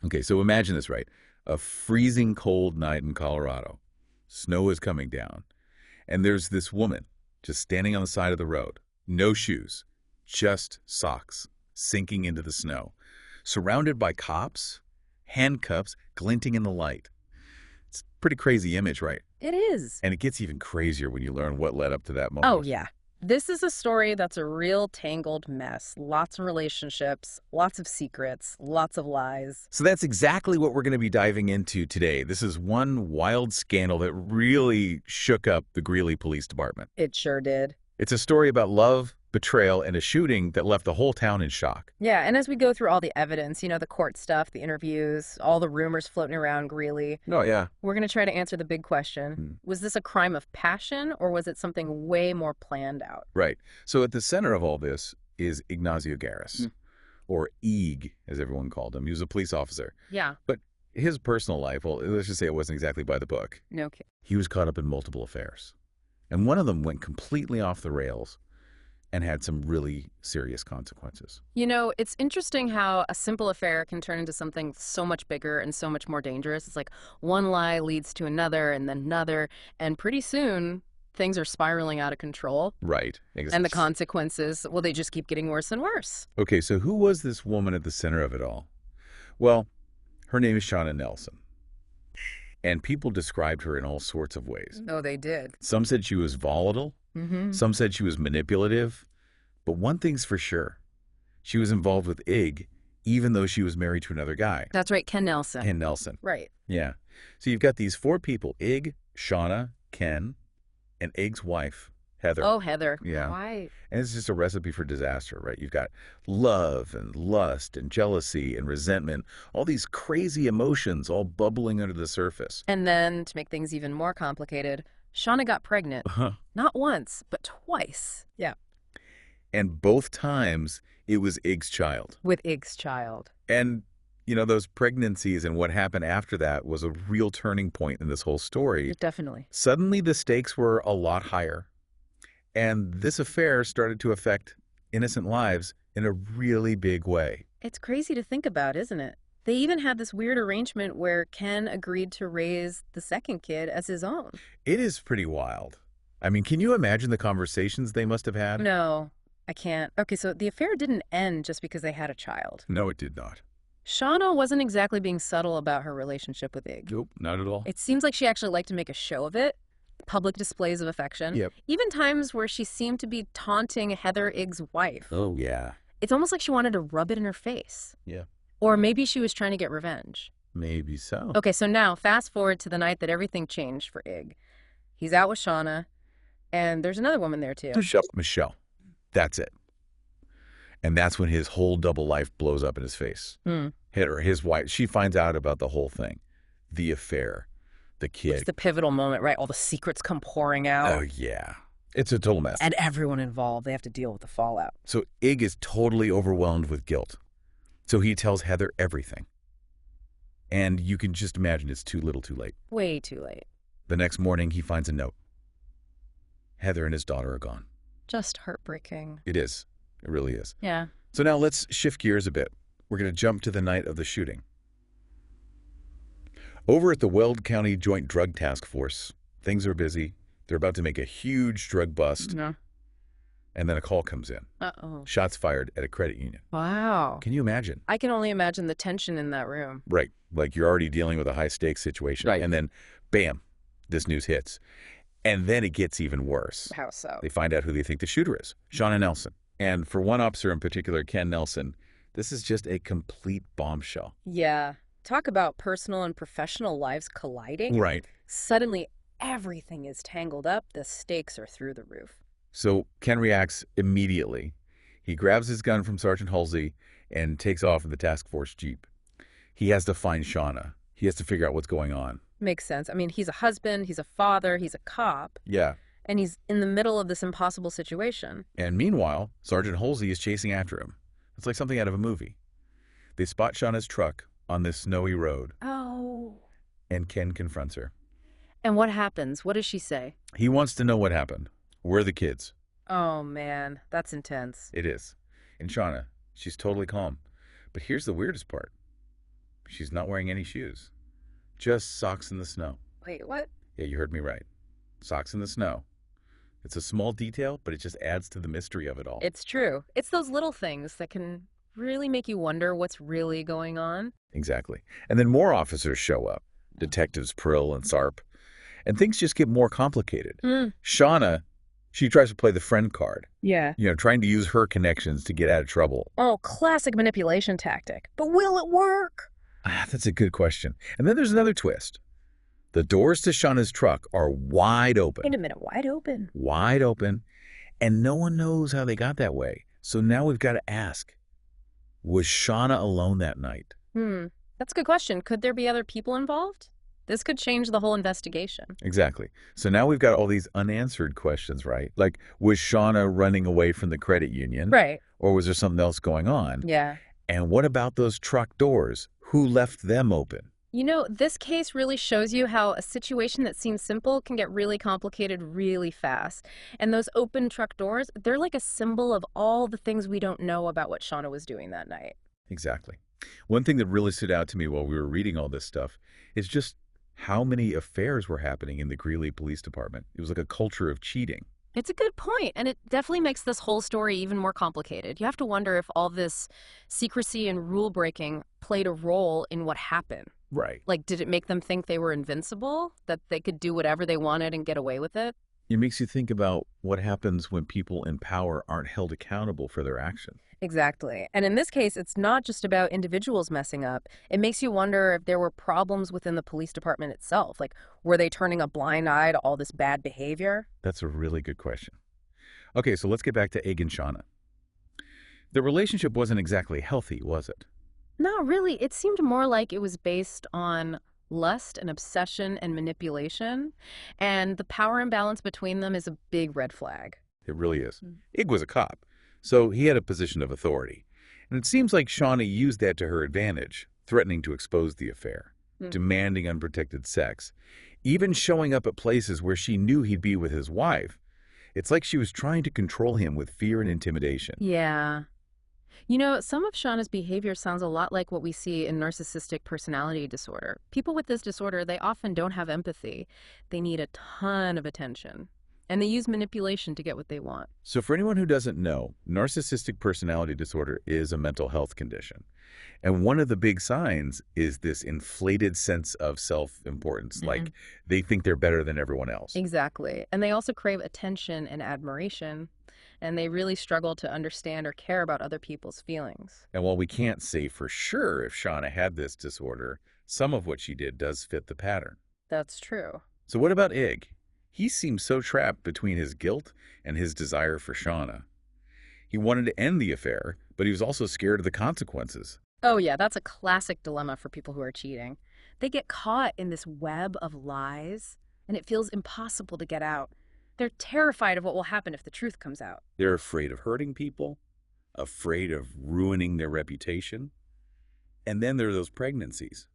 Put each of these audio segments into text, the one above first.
Okay, so imagine this, right? A freezing cold night in Colorado. Snow is coming down. And there's this woman just standing on the side of the road. No shoes, just socks sinking into the snow. Surrounded by cops, handcuffs glinting in the light. It's a pretty crazy image, right? It is. And it gets even crazier when you learn what led up to that Oh, moment. yeah. This is a story that's a real tangled mess. Lots of relationships, lots of secrets, lots of lies. So that's exactly what we're going to be diving into today. This is one wild scandal that really shook up the Greeley Police Department. It sure did. It's a story about love, betrayal, and a shooting that left the whole town in shock. Yeah, and as we go through all the evidence, the court stuff, the interviews, all the rumors floating around Greeley, Oh, yeah. we're going to try to answer the big question. Hmm. Was this a crime of passion or was it something way more planned out? Right. So at the center of all this is Ignacio Garris, Hmm. or Eeg, as everyone called him. He was a police officer. Yeah, But his personal life, well, let's just say it wasn't exactly by the book. no kidding. He was caught up in multiple affairs. And one of them went completely off the rails and had some really serious consequences. It's interesting how a simple affair can turn into something so much bigger and so much more dangerous. It's like one lie leads to another and then another, and pretty soon things are spiraling out of control. Right. And the consequences, well, they just keep getting worse and worse. Okay, so who was this woman at the center of it all? Well, her name is Shauna Nelson. And people described her in all sorts of ways. Oh, they did. Some said she was volatile. Mm-hmm. Some said she was manipulative. But one thing's for sure. She was involved with Ig, even though she was married to another guy, That's right, Ken Nelson. Ken Nelson. Right. Yeah. So you've got these four people, Ig, Shauna, Ken, and Ig's wife, Heather. Oh, Heather. Yeah. Why? And it's just a recipe for disaster, right? You've got love and lust and jealousy and resentment, all these crazy emotions all bubbling under the surface. And then, to make things even more complicated, Shauna got pregnant. Not once, but twice. Yeah. And both times it was Ig's child. With Ig's child. And, those pregnancies and what happened after that was a real turning point in this whole story. Definitely. Suddenly the stakes were a lot higher. And this affair started to affect innocent lives in a really big way. It's crazy to think about, isn't it? They even had this weird arrangement where Ken agreed to raise the second kid as his own. It is pretty wild. I mean, can you imagine the conversations they must have had? No, I can't. Okay, so the affair didn't end just because they had a child. No, it did not. Shauna wasn't exactly being subtle about her relationship with Ig. Nope, not at all. It seems like she actually liked to make a show of it. Public displays of affection. Yep. Even times where she seemed to be taunting Heather, Ig's wife. Oh, yeah. It's almost like she wanted to rub it in her face. Yeah. Or maybe she was trying to get revenge. Maybe so. Okay, so now fast forward to the night that everything changed for Ig. He's out with Shauna, and there's another woman there too. Michelle. That's it. And that's when his whole double life blows up in his face. His wife, she finds out about the whole thing. The affair. The kid. It's the pivotal moment, right? All the secrets come pouring out. Oh, yeah. It's a total mess. And everyone involved, they have to deal with the fallout. So Ig is totally overwhelmed with guilt. So he tells Heather everything. And you can just imagine it's too little too late. Way too late. The next morning, he finds a note. Heather and his daughter are gone. Just heartbreaking. It is. It really is. Yeah. So now let's shift gears a bit. We're going to jump to the night of the shooting. Over at the Weld County Joint Drug Task Force, things are busy. They're about to make a huge drug bust. No. And then a call comes in. Uh-oh. Shots fired at a credit union. Wow. Can you imagine? I can only imagine the tension in that room. Right. Like you're already dealing with a high-stakes situation. Right. And then, bam, this news hits. And then it gets even worse. How so? They find out who they think the shooter is, Shauna Nelson. And for one officer in particular, Ken Nelson, this is just a complete bombshell. Yeah. Talk about personal and professional lives colliding. Right. Suddenly, everything is tangled up. The stakes are through the roof. So Ken reacts immediately. He grabs his gun from Sergeant Halsey and takes off in the task force jeep. He has to find Shauna. He has to figure out what's going on. Makes sense. I mean, he's a husband, he's a father, he's a cop, Yeah. and he's in the middle of this impossible situation. And meanwhile, Sergeant Halsey is chasing after him. It's like something out of a movie. They spot Shauna's truck on this snowy road, Oh. and Ken confronts her. And what happens? What does she say? He wants to know what happened. Where are the kids? Oh, man, that's intense. It is. And Shauna, she's totally calm. But here's the weirdest part. She's not wearing any shoes. Just socks in the snow. Wait, what? Yeah, you heard me right. Socks in the snow. It's a small detail, but it just adds to the mystery of it all. It's true. It's those little things that can really make you wonder what's really going on. Exactly. And then more officers show up. Detectives Prill and Sarp. And things just get more complicated. Shauna, she tries to play the friend card. Yeah. Trying to use her connections to get out of trouble. Oh, classic manipulation tactic. But will it work? That's a good question. And then there's another twist. The doors to Shauna's truck are wide open. Wait a minute, wide open? Wide open. And no one knows how they got that way. So now we've got to ask, was Shauna alone that night? That's a good question. Could there be other people involved? This could change the whole investigation. Exactly. So now we've got all these unanswered questions, right? Like, was Shauna running away from the credit union? Right. Or was there something else going on? Yeah. And what about those truck doors? Who left them open? This case really shows you how a situation that seems simple can get really complicated really fast. And those open truck doors, they're like a symbol of all the things we don't know about what Shauna was doing that night. Exactly. One thing that really stood out to me while we were reading all this stuff is just how many affairs were happening in the Greeley Police Department. It was like a culture of cheating. It's a good point, and it definitely makes this whole story even more complicated. You have to wonder if all this secrecy and rule breaking played a role in what happened. Right. Like, did it make them think they were invincible? That they could do whatever they wanted and get away with it? It makes you think about what happens when people in power aren't held accountable for their actions. Exactly. And in this case, it's not just about individuals messing up. It makes you wonder if there were problems within the police department itself. Like, were they turning a blind eye to all this bad behavior? That's a really good question. Okay, so let's get back to Egg and Shauna. The relationship wasn't exactly healthy, was it? Not really. It seemed more like it was based on lust and obsession and manipulation. And the power imbalance between them is a big red flag. It really is. Egg was a cop, so he had a position of authority. And it seems like Shauna used that to her advantage, threatening to expose the affair, demanding unprotected sex, even showing up at places where she knew he'd be with his wife. It's like she was trying to control him with fear and intimidation. Yeah. Some of Shauna's behavior sounds a lot like what we see in narcissistic personality disorder. People with this disorder, they often don't have empathy. They need a ton of attention. And they use manipulation to get what they want. So for anyone who doesn't know, narcissistic personality disorder is a mental health condition. And one of the big signs is this inflated sense of self-importance, like they think they're better than everyone else. Exactly. And they also crave attention and admiration. And they really struggle to understand or care about other people's feelings. And while we can't say for sure if Shauna had this disorder, some of what she did does fit the pattern. That's true. So what about Egg? He seems so trapped between his guilt and his desire for Shauna. He wanted to end the affair, but he was also scared of the consequences. Oh yeah, that's a classic dilemma for people who are cheating. They get caught in this web of lies, and it feels impossible to get out. They're terrified of what will happen if the truth comes out. They're afraid of hurting people, afraid of ruining their reputation. And then there are those pregnancies.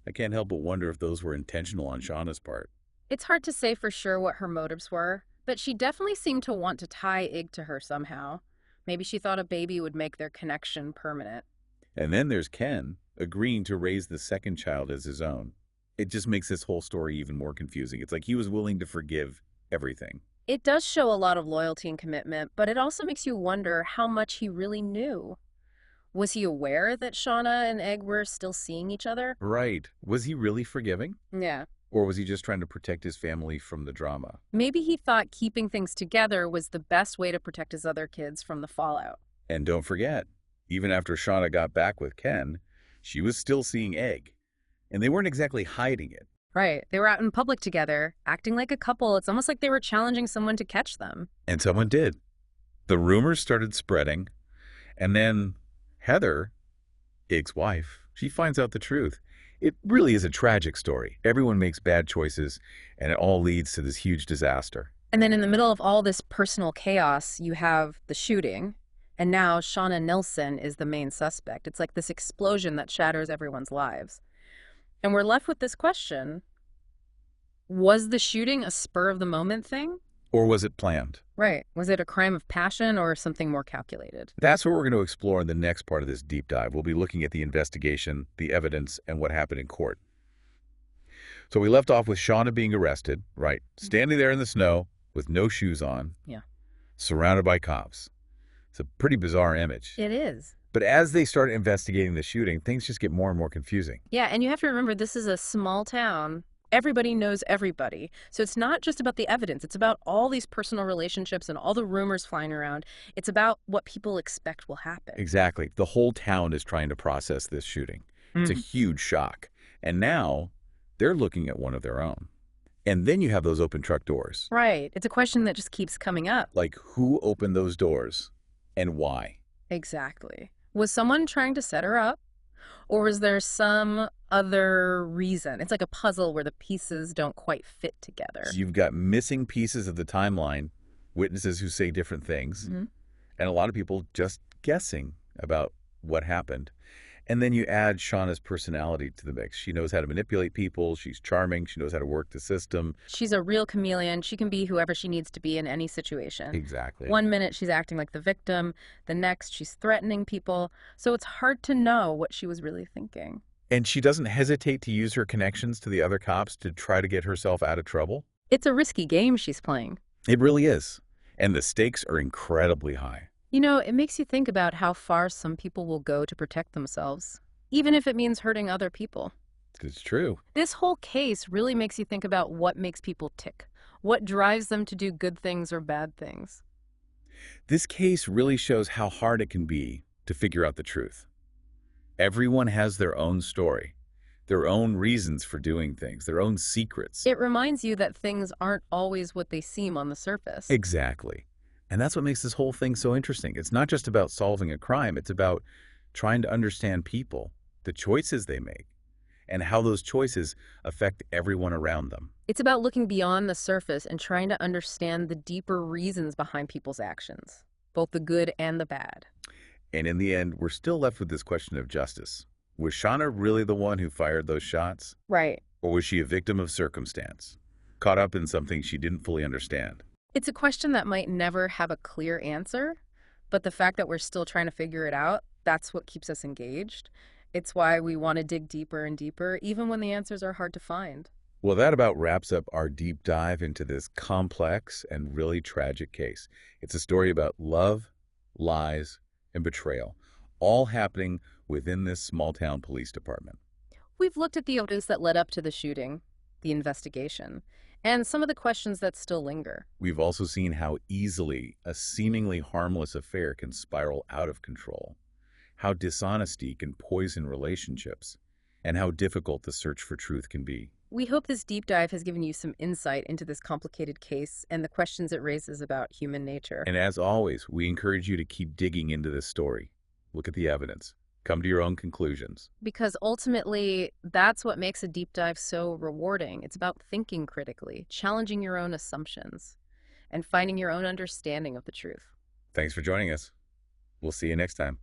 I can't help but wonder if those were intentional on Shauna's part. It's hard to say for sure what her motives were, but she definitely seemed to want to tie Ig to her somehow. Maybe she thought a baby would make their connection permanent. And then there's Ken, agreeing to raise the second child as his own. It just makes this whole story even more confusing. It's like he was willing to forgive everything. It does show a lot of loyalty and commitment, but it also makes you wonder how much he really knew. Was he aware that Shauna and Egg were still seeing each other? Right. Was he really forgiving? Yeah. Or was he just trying to protect his family from the drama? Maybe he thought keeping things together was the best way to protect his other kids from the fallout. And don't forget, even after Shauna got back with Ken, she was still seeing Egg. And they weren't exactly hiding it. Right. They were out in public together, acting like a couple. It's almost like they were challenging someone to catch them. And someone did. The rumors started spreading. And then Heather, Egg's wife, she finds out the truth. It really is a tragic story. Everyone makes bad choices, and it all leads to this huge disaster. And then in the middle of all this personal chaos, you have the shooting. And now Shauna Nilsson is the main suspect. It's like this explosion that shatters everyone's lives. And we're left with this question. Was the shooting a spur-of-the-moment thing? Or was it planned? Right. Was it a crime of passion or something more calculated? That's what we're going to explore in the next part of this deep dive. We'll be looking at the investigation, the evidence, and what happened in court. So we left off with Shauna being arrested, right? Standing there in the snow with no shoes on, Yeah. surrounded by cops. It's a pretty bizarre image. It is. But as they start investigating the shooting, things just get more and more confusing. Yeah, and you have to remember this is a small town. Everybody knows everybody. So it's not just about the evidence. It's about all these personal relationships and all the rumors flying around. It's about what people expect will happen. Exactly. The whole town is trying to process this shooting. It's a huge shock. And now they're looking at one of their own. And then you have those open truck doors. Right. It's a question that just keeps coming up. Like, who opened those doors and why? Exactly. Was someone trying to set her up? Or was there some other reason? It's like a puzzle where the pieces don't quite fit together. So you've got missing pieces of the timeline, witnesses who say different things, and a lot of people just guessing about what happened. And then you add Shauna's personality to the mix. She knows how to manipulate people. She's charming. She knows how to work the system. She's a real chameleon. She can be whoever she needs to be in any situation. Exactly. One minute she's acting like the victim, the next she's threatening people. So it's hard to know what she was really thinking. And she doesn't hesitate to use her connections to the other cops to try to get herself out of trouble. It's a risky game she's playing. It really is. And the stakes are incredibly high. You know, it makes you think about how far some people will go to protect themselves, even if it means hurting other people. It's true. This whole case really makes you think about what makes people tick, what drives them to do good things or bad things. This case really shows how hard it can be to figure out the truth. Everyone has their own story, their own reasons for doing things, their own secrets. It reminds you that things aren't always what they seem on the surface. Exactly. And that's what makes this whole thing so interesting. It's not just about solving a crime. It's about trying to understand people, the choices they make, and how those choices affect everyone around them. It's about looking beyond the surface and trying to understand the deeper reasons behind people's actions, both the good and the bad. And in the end, we're still left with this question of justice. Was Shauna really the one who fired those shots? Right. Or was she a victim of circumstance, caught up in something she didn't fully understand? It's a question that might never have a clear answer, but the fact that we're still trying to figure it out, that's what keeps us engaged. It's why we want to dig deeper and deeper, even when the answers are hard to find. Well, that about wraps up our deep dive into this complex and really tragic case. It's a story about love, lies, and betrayal, all happening within this small-town police department. We've looked at the evidence that led up to the shooting, the investigation, and some of the questions that still linger. We've also seen how easily a seemingly harmless affair can spiral out of control, how dishonesty can poison relationships, and how difficult the search for truth can be. We hope this deep dive has given you some insight into this complicated case and the questions it raises about human nature. And as always, we encourage you to keep digging into this story. Look at the evidence. Come to your own conclusions. Because ultimately, that's what makes a deep dive so rewarding. It's about thinking critically, challenging your own assumptions, and finding your own understanding of the truth. Thanks for joining us. We'll see you next time.